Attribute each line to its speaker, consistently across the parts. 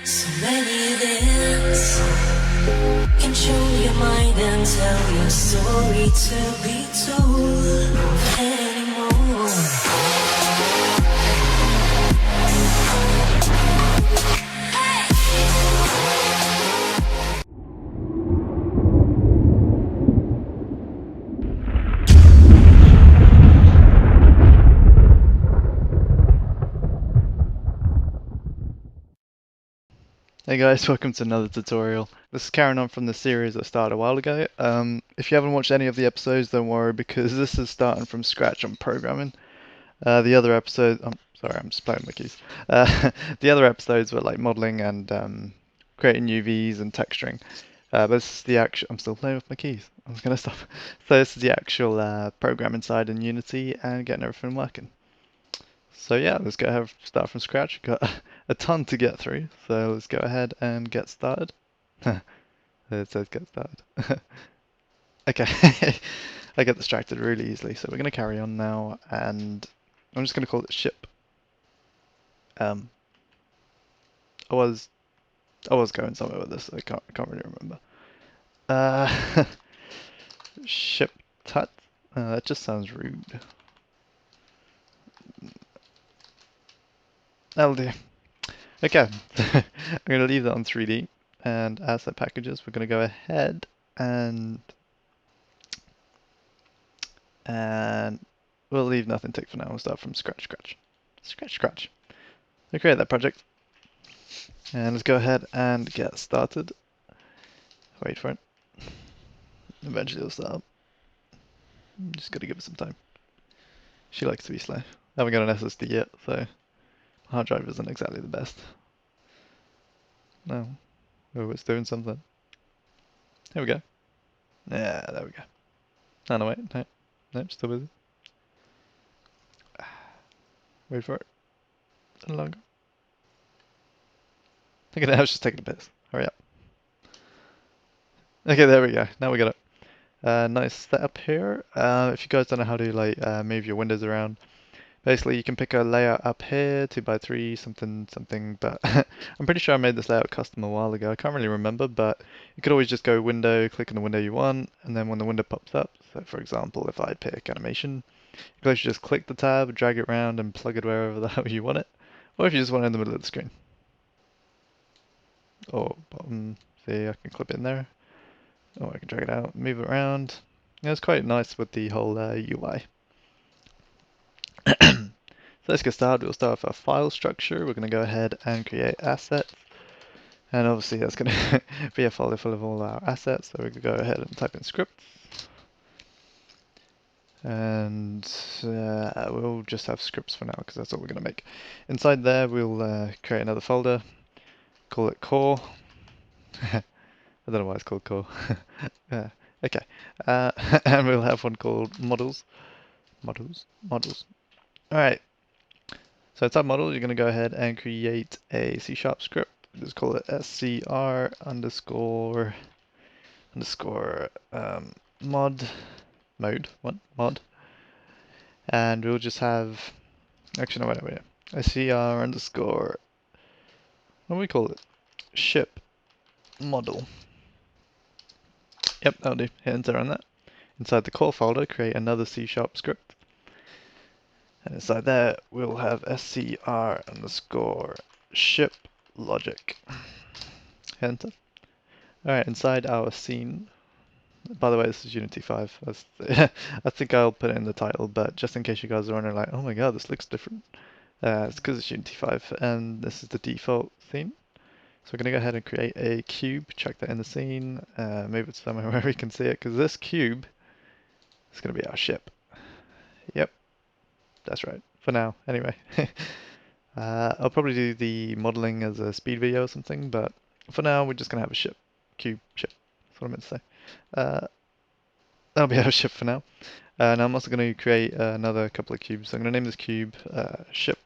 Speaker 1: So many events control your mind and tell your story to be told anymore.
Speaker 2: Hey guys, welcome to another tutorial. This is carrying on from the series that started a while ago. If you haven't watched any of the episodes, don't worry because this is starting from scratch on programming. The other episodes, I'm sorry, I'm just playing with my keys. The other episodes were like modeling and creating UVs and texturing. But this is the actual, I'm still playing with my keys. I was gonna stop. So this is the actual program inside in Unity and getting everything working. So yeah, let's go ahead start from scratch. We've got a ton to get through, so let's go ahead and get started. It says get started. Okay, I get distracted really easily, so we're gonna carry on now, and I'm just gonna call it ship. Um, I was I was going somewhere with this. I can't really remember. Uh, ship tut. That just sounds rude. That'll do. Okay, I'm gonna leave that on 3D and asset packages. We're gonna go ahead and and we'll leave nothing tick for now. We'll start from scratch. So create that project and let's go ahead and get started. Wait for it. Eventually it'll start up. Just gotta give it some time. She likes to be slow. I haven't got an SSD yet, so hard drive isn't exactly the best. No. Oh, it's doing something. Here we go. Yeah, there we go. Oh no, wait, no, still busy. Wait for it. It's no longer. Look at that, I was just taking a piss. Hurry up. Okay, there we go. Now we got it. Nice setup here. If you guys don't know how to like move your windows around, basically you can pick a layout up here, 2x3, something, but I'm pretty sure I made this layout custom a while ago. I can't really remember, but you could always just go window, click on the window you want, and then when the window pops up, so for example, if I pick animation, you can actually just click the tab, drag it around, and plug it wherever the hell you want it. Or if you just want it in the middle of the screen. Or bottom, see, I can clip it in there. Or I can drag it out, move it around. Yeah, it's quite nice with the whole UI. So let's get started. We'll start with our file structure. We're going to go ahead and create assets. And obviously that's going to be a folder full of all our assets. So we can go ahead and type in scripts. And we'll just have scripts for now because that's all we're going to make. Inside there we'll create another folder. Call it core. I don't know why it's called core. Okay. And we'll have one called models. Models. Alright. So inside model, you're going to go ahead and create a C# script. Just call it scr underscore mod mod, and we'll just have actually no wait scr underscore what do we call it ship model. Yep, that'll do. Hit enter on that. Inside the core folder, create another C# script. And inside there, we'll have scr underscore ship logic. Enter. Alright, inside our scene. By the way, this is Unity 5. I think I'll put it in the title, but just in case you guys are wondering, like, oh my god, this looks different. It's because it's Unity 5, and this is the default scene. So we're going to go ahead and create a cube, chuck that in the scene, move it somewhere where we can see it, because this cube is going to be our ship. Yep, that's right. For now, anyway. I'll probably do the modeling as a speed video or something, but for now we're just going to have a ship. Cube, ship. That's what I meant to say. That'll be our ship for now. And I'm also going to create another couple of cubes. So I'm going to name this cube ship.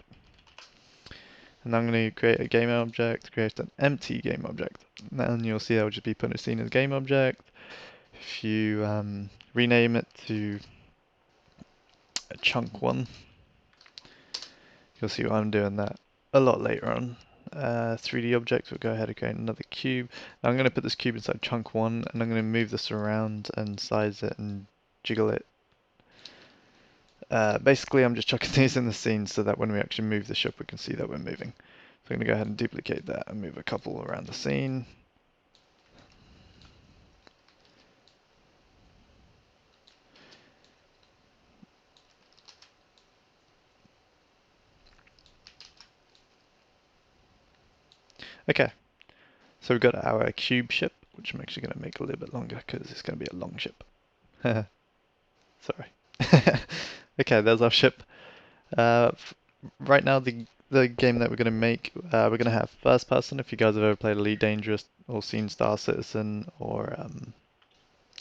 Speaker 2: And I'm going to create a game object, create an empty game object. And you'll see that will just be put in a scene as game object. If you rename it to a chunk one, you'll see why I'm doing that a lot later on. 3D object, we'll go ahead and create another cube. Now I'm going to put this cube inside chunk 1, and I'm going to move this around and size it and jiggle it. Basically, I'm just chucking these in the scene so that when we actually move the ship, we can see that we're moving. So I'm going to go ahead and duplicate that and move a couple around the scene. Okay, so we've got our cube ship, which I'm actually going to make a little bit longer because it's going to be a long ship. Sorry. Okay, there's our ship. Right now, the game that we're going to make, we're going to have first person. If you guys have ever played Elite Dangerous or seen Star Citizen or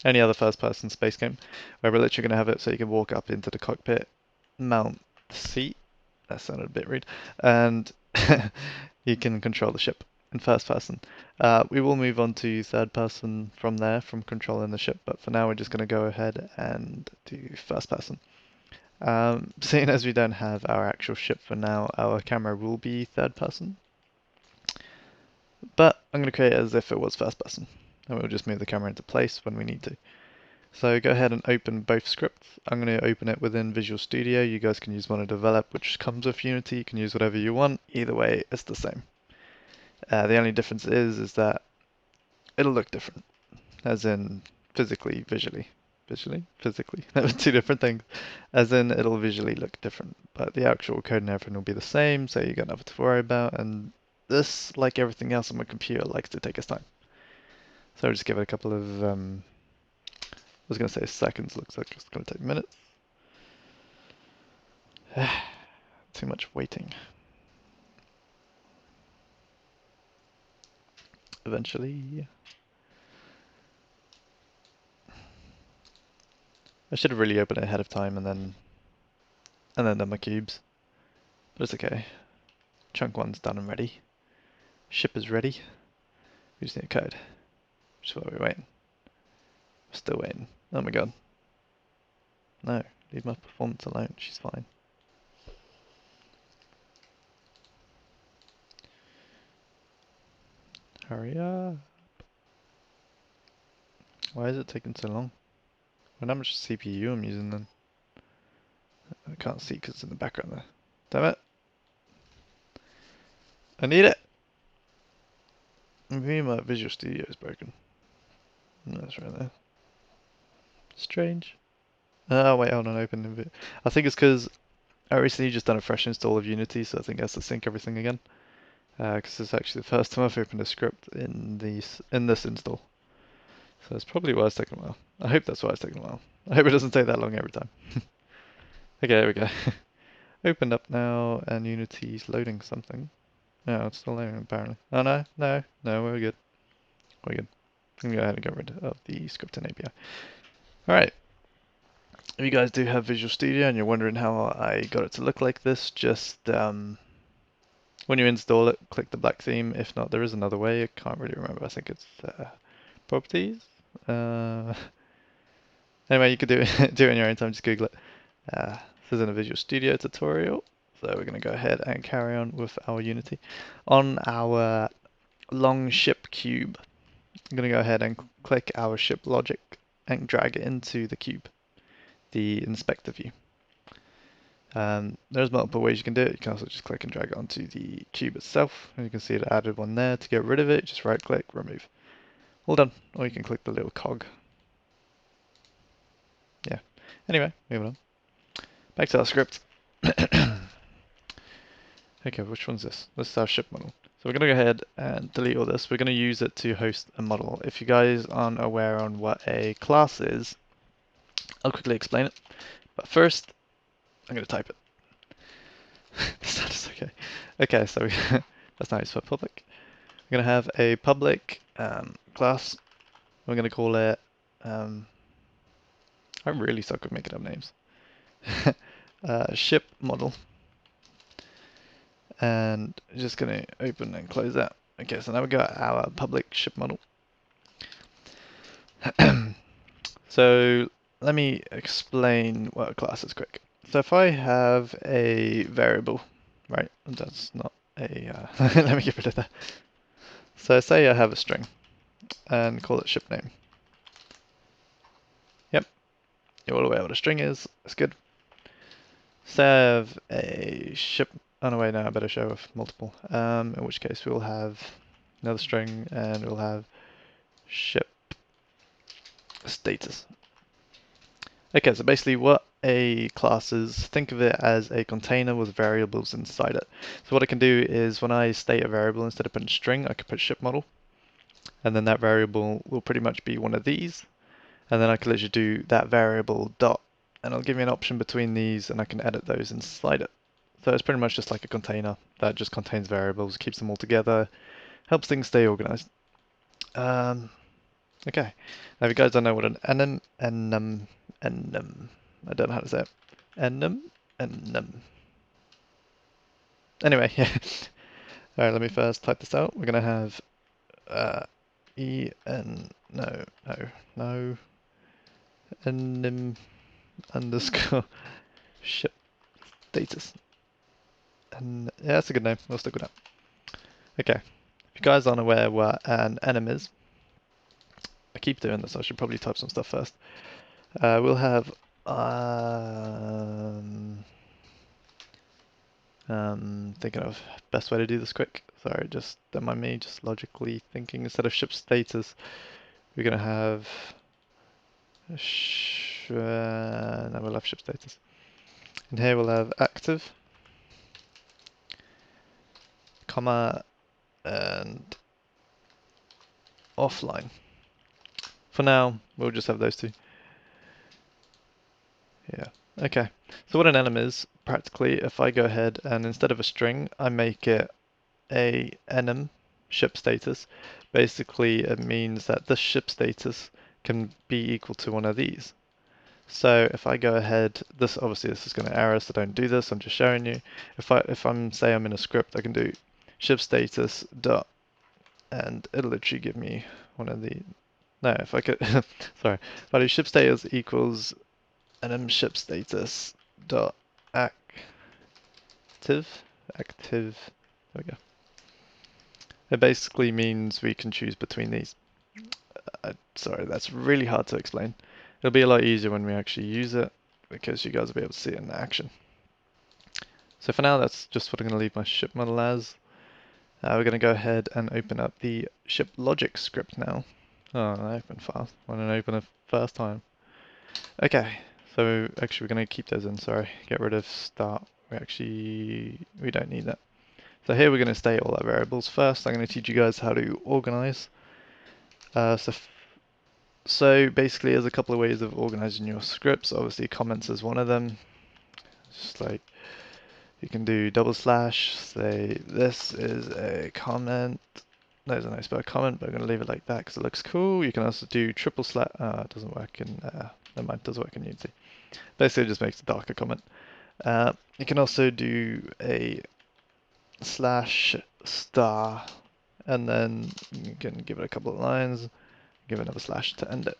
Speaker 2: any other first person space game, where we're literally going to have it so you can walk up into the cockpit, mount the seat, that sounded a bit rude, and you can control the ship in first person. We will move on to third person from there, from controlling the ship, but for now we're just going to go ahead and do first person. Seeing as we don't have our actual ship for now, our camera will be third person, but I'm going to create it as if it was first person, and we'll just move the camera into place when we need to. So go ahead and open both scripts. I'm going to open it within Visual Studio. You guys can use one to develop, which comes with Unity. You can use whatever you want. Either way, it's the same. The only difference is that it'll look different, as in physically, visually. Physically. That was two different things. As in, it'll visually look different, but the actual code and everything will be the same, so you got nothing to worry about. And this, like everything else on my computer, likes to take its time. So I'll just give it a couple of I was going to say seconds, looks like it's going to take minutes. Too much waiting. Eventually. I should have really opened it ahead of time and then done my cubes. But it's okay. Chunk 1's done and ready. Ship is ready. We just need a code. Which is why we're waiting. We're still waiting. Oh my god. No, leave my performance alone. She's fine. Hurry up. Why is it taking so long? Well, how much CPU I'm using then? I can't see because it's in the background there. Damn it. I need it. Maybe my Visual Studio is broken. That's right there. Strange. Oh wait, hold on, open it. I think it's because I recently just done a fresh install of Unity, so I think it has to sync everything again. Because it's actually the first time I've opened a script in this install. So it's probably why it's taking a while. I hope that's why it's taking a while. I hope it doesn't take that long every time. Okay, there we go. Opened up now, and Unity's loading something. No, it's still loading apparently. Oh no, we're good. We're good. I'm gonna go ahead and get rid of the scripting API. Alright. If you guys do have Visual Studio and you're wondering how I got it to look like this, just when you install it, click the black theme. If not, there is another way. I can't really remember. I think it's properties. Anyway, you could do it, do it in your own time. Just Google it. This is in a Visual Studio tutorial. So we're going to go ahead and carry on with our Unity. On our long ship cube, I'm going to go ahead and click our ship logic and drag it into the cube, the inspector view. There's multiple ways you can do it. You can also just click and drag it onto the cube itself. And you can see it added one there. To get rid of it, just right click, remove. All done. Or you can click the little cog. Yeah. Anyway, moving on. Back to our script. Okay, which one's this? This is our ship model. So we're going to go ahead and delete all this. We're going to use it to host a model. If you guys aren't aware on what a class is, I'll quickly explain it. But first, I'm going to type it. That is okay. Okay, so that's nice for public. We're going to have a public class. We're going to call it... I'm really stuck with making up names. Ship model. And just going to open and close that. Okay, so now we've got our public ship model. So let me explain what a class is quick. So if I have a variable, right, that's not let me get rid of that. So say I have a string and call it ship name. Yep, you're all aware what a string is. That's good. Say I have a ship. Oh no, wait, no, I better show off multiple. In which case we'll have another string and we'll have ship status. Okay, so basically what a class is, think of it as a container with variables inside it. So what I can do is when I state a variable, instead of putting string, I can put ship model. And then that variable will pretty much be one of these. And then I can literally do that variable dot. And it'll give me an option between these and I can edit those inside it. So it's pretty much just like a container that just contains variables, keeps them all together, helps things stay organized. Okay, now if you guys don't know what an I don't know how to say it. Enum. Anyway, yeah. Alright, let me first type this out. We're gonna have enum underscore ship status. And yeah, that's a good name. We'll stick with that. Okay, if you guys aren't aware what an enum is, I keep doing this. I should probably type some stuff first. We'll have thinking of best way to do this quick. Sorry, just don't mind me, just logically thinking. Instead of ship status, we're gonna have no, we'll have ship status. And here we'll have active, comma, and offline. For now, we'll just have those two. Yeah. Okay. So what an enum is, practically, if I go ahead and instead of a string, I make it a enum ship status, basically it means that this ship status can be equal to one of these. So if I go ahead, this obviously this is going to error, so don't do this. I'm just showing you. If I'm say I'm in a script, I can do ship status dot, and it'll literally give me one of the. No, if I could, sorry, if I do ship status equals enum ship status dot active. There we go. It basically means we can choose between these. Sorry, that's really hard to explain. It'll be a lot easier when we actually use it because you guys will be able to see it in action. So for now, that's just what I'm going to leave my ship model as. We're going to go ahead and open up the ship logic script now. Oh, I opened fast. I didn't open it first time. Okay, so actually we're going to keep those in, sorry. Get rid of start. We don't need that. So here we're going to state all our variables. First, I'm going to teach you guys how to organize. So basically, there's a couple of ways of organizing your scripts. Obviously, comments is one of them. Just like you can do double slash, say this is a comment. There's a nice spell comment, but I'm going to leave it like that because it looks cool. You can also do triple slash. It doesn't work in. Never mind, it does work in Unity. Basically, it just makes a darker comment. You can also do a slash star, and then you can give it a couple of lines. Give another slash to end it.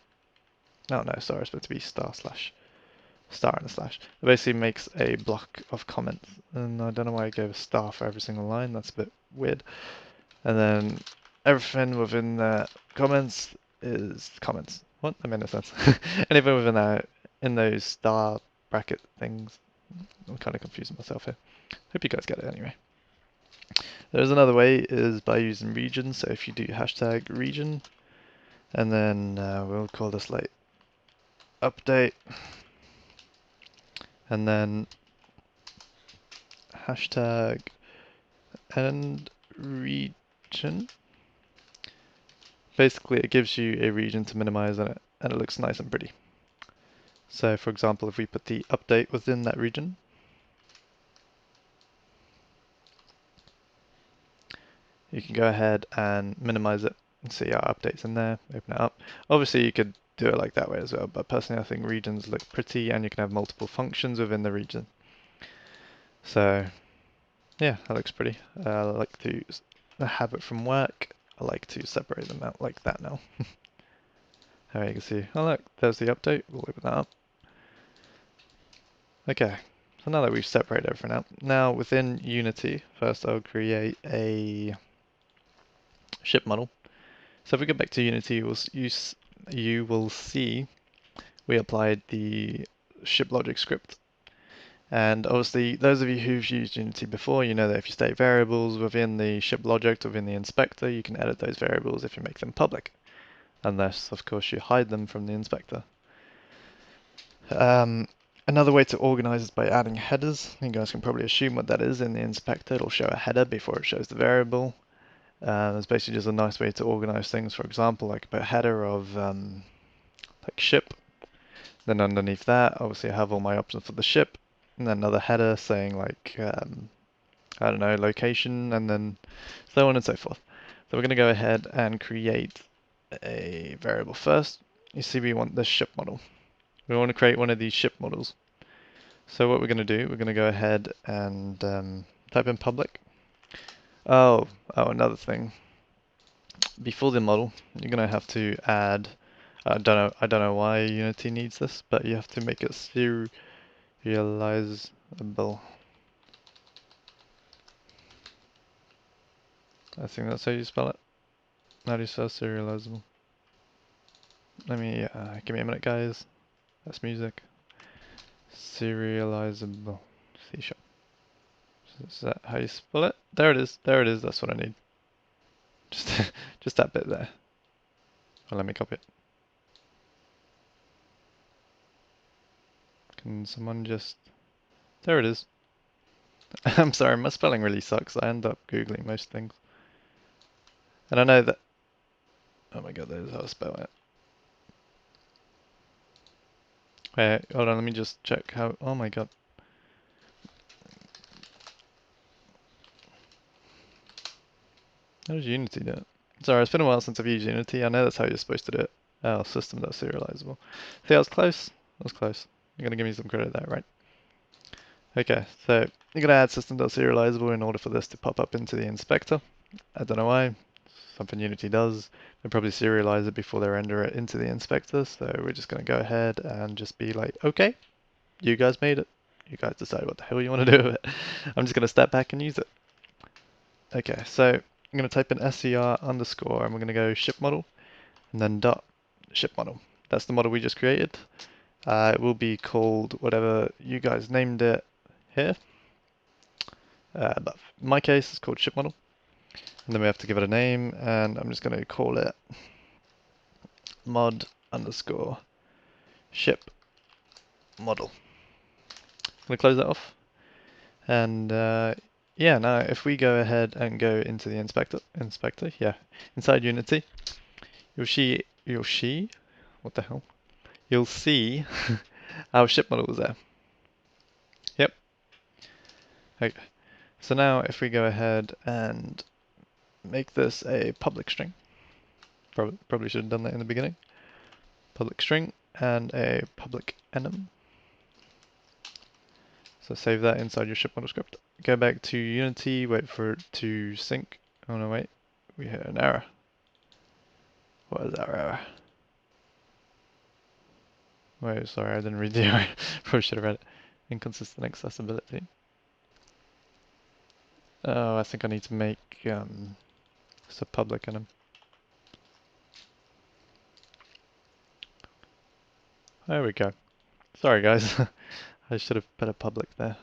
Speaker 2: Oh no, sorry, it's meant to be star and a slash. It basically makes a block of comments, and I don't know why I gave a star for every single line. That's a bit weird. And then everything within the comments is comments. What? That made no sense. Anything within that, in those star bracket things. I'm kind of confusing myself here. Hope you guys get it anyway. There's another way is by using region. So if you do hashtag region, and then we'll call this like update, and then hashtag and region. Basically, it gives you a region to minimize in it, and it looks nice and pretty. So, for example, if we put the update within that region, you can go ahead and minimize it and see our updates in there, open it up. Obviously, you could do it like that way as well, but personally, I think regions look pretty, and you can have multiple functions within the region. So, yeah, that looks pretty. I like to have it from work. I like to separate them out like that now. There you can see. Oh look, there's the update. We'll open that up. Okay, So now that we've separated everything out, now within Unity, first I'll create a ship model. So if we go back to Unity, you will see we applied the ship logic script. And obviously, those of you who've used Unity before, you know that if you state variables within the ship logic, within the inspector, you can edit those variables if you make them public. Unless, of course, you hide them from the inspector. Another way to organize is by adding headers. You guys can probably assume what that is in the inspector. It'll show a header before it shows the variable. It's basically just a nice way to organize things. For example, I could put a header of like ship. Then underneath that, obviously I have all my options for the ship. And then another header saying like, I don't know, location, and then so on and so forth. So we're going to go ahead and create a variable first. You see we want this ship model. We want to create one of these ship models. So what we're going to do, we're going to go ahead and type in public. Oh, another thing. Before the model, you're going to have to add. I don't know why Unity needs this, but you have to make it serializable. I think that's how you spell it. How do you spell serializable? Let me give me a minute, guys. That's music. Serializable. C sharp. Is that how you spell it? There it is. There it is. That's what I need. Just, just that bit there. Well, let me copy it. Can someone just... There it is. I'm sorry, my spelling really sucks. I end up Googling most things. And I know that... Oh my god, that is how I spell it. Wait, hold on, let me just check how... Oh my god. How does Unity do it? Sorry, it's been a while since I've used Unity. I know that's how you're supposed to do it. Oh, system.serializable. See, I was close. I was close. You're gonna give me some credit there, right? Okay, so you're gonna add system.serializable in order for this to pop up into the inspector. I don't know why. Something Unity does. They probably serialize it before they render it into the inspector. So we're just gonna go ahead and just be like, okay, you guys made it. You guys decide what the hell you want to do with it. I'm just gonna step back and use it. Okay, so I'm gonna type in ser underscore and we're gonna go ship model and then dot ship model. That's the model we just created. It will be called whatever you guys named it here. But in my case, it's called ship model. And then we have to give it a name, and I'm just going to call it mod underscore ship model. I'm going to close that off. And yeah, now if we go ahead and go into the inspector, yeah, inside Unity, what the hell? You'll see our ship model is there. Yep. Okay. So now if we go ahead and make this a public string, probably should have done that in the beginning. Public string and a public enum. So save that inside your ship model script. Go back to Unity, wait for it to sync. Oh no, wait, we hit an error. What is our error? Wait, sorry, I didn't read the error. Probably should have read it. Inconsistent accessibility. Oh, I think I need to make this a public enum. There we go. Sorry guys, I should have put a public there.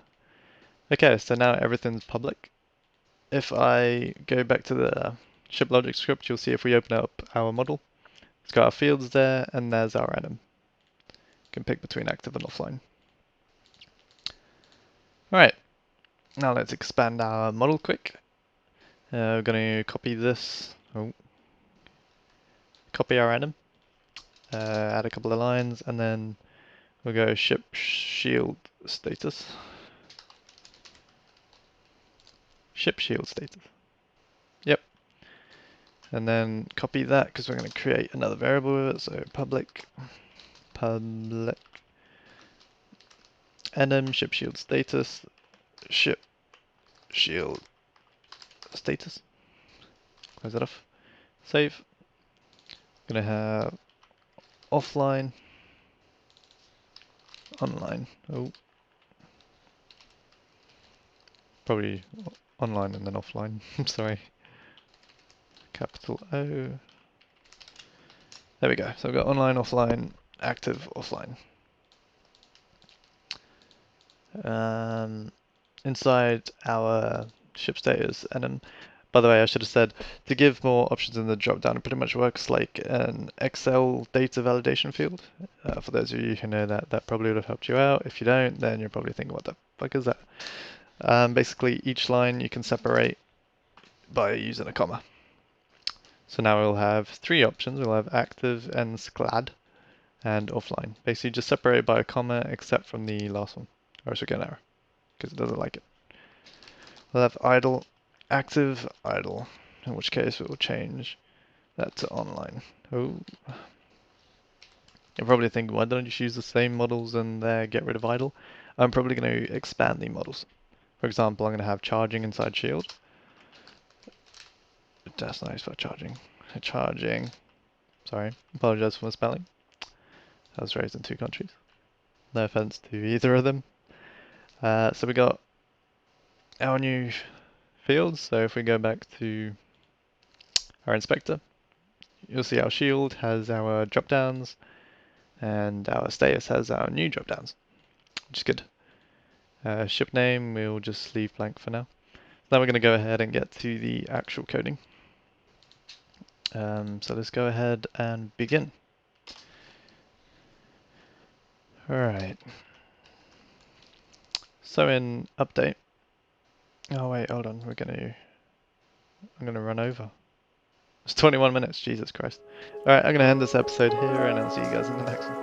Speaker 2: Okay, so now everything's public. If I go back to the ship logic script, you'll see if we open up our model, it's got our fields there, and there's our enum. You can pick between active and offline. Alright, now let's expand our model quick. We're going to copy this, copy our enum, add a couple of lines, and then we'll go ship shield status. Ship shield status. Yep. And then copy that because we're going to create another variable with it. So public enum ship shield status ship shield status. Close that off. Save. Gonna have offline, online. Oh, Probably online and then offline. I'm sorry. Capital O. There we go. So we've got online, offline, active, offline. Inside our ship status, and then, by the way, I should have said to give more options in the drop down. It pretty much works like an Excel data validation field. For those of you who know that, that probably would have helped you out. If you don't, then you're probably thinking, what the fuck is that? Basically, each line you can separate by using a comma. So now we'll have three options. We'll have active and SCLAD and offline. Basically just separated by a comma except from the last one. Or else we get an error because it doesn't like it. We'll have idle, active, idle, in which case we'll change that to online. Oh. You're probably thinking, why don't you just use the same models and get rid of idle? I'm probably going to expand the models. For example, I'm going to have charging inside shield. That's nice for charging. Charging. Sorry, apologize for my spelling. I was raised in two countries. No offense to either of them. So we got our new fields. So if we go back to our inspector, you'll see our shield has our drop downs and our status has our new drop downs, which is good. Ship name we'll just leave blank for now. Now we're going to go ahead and get to the actual coding. So let's go ahead and begin. Alright. So in update. Oh wait, hold on. I'm gonna run over. It's 21 minutes, Jesus Christ. Alright, I'm gonna end this episode here and I'll see you guys in the next one.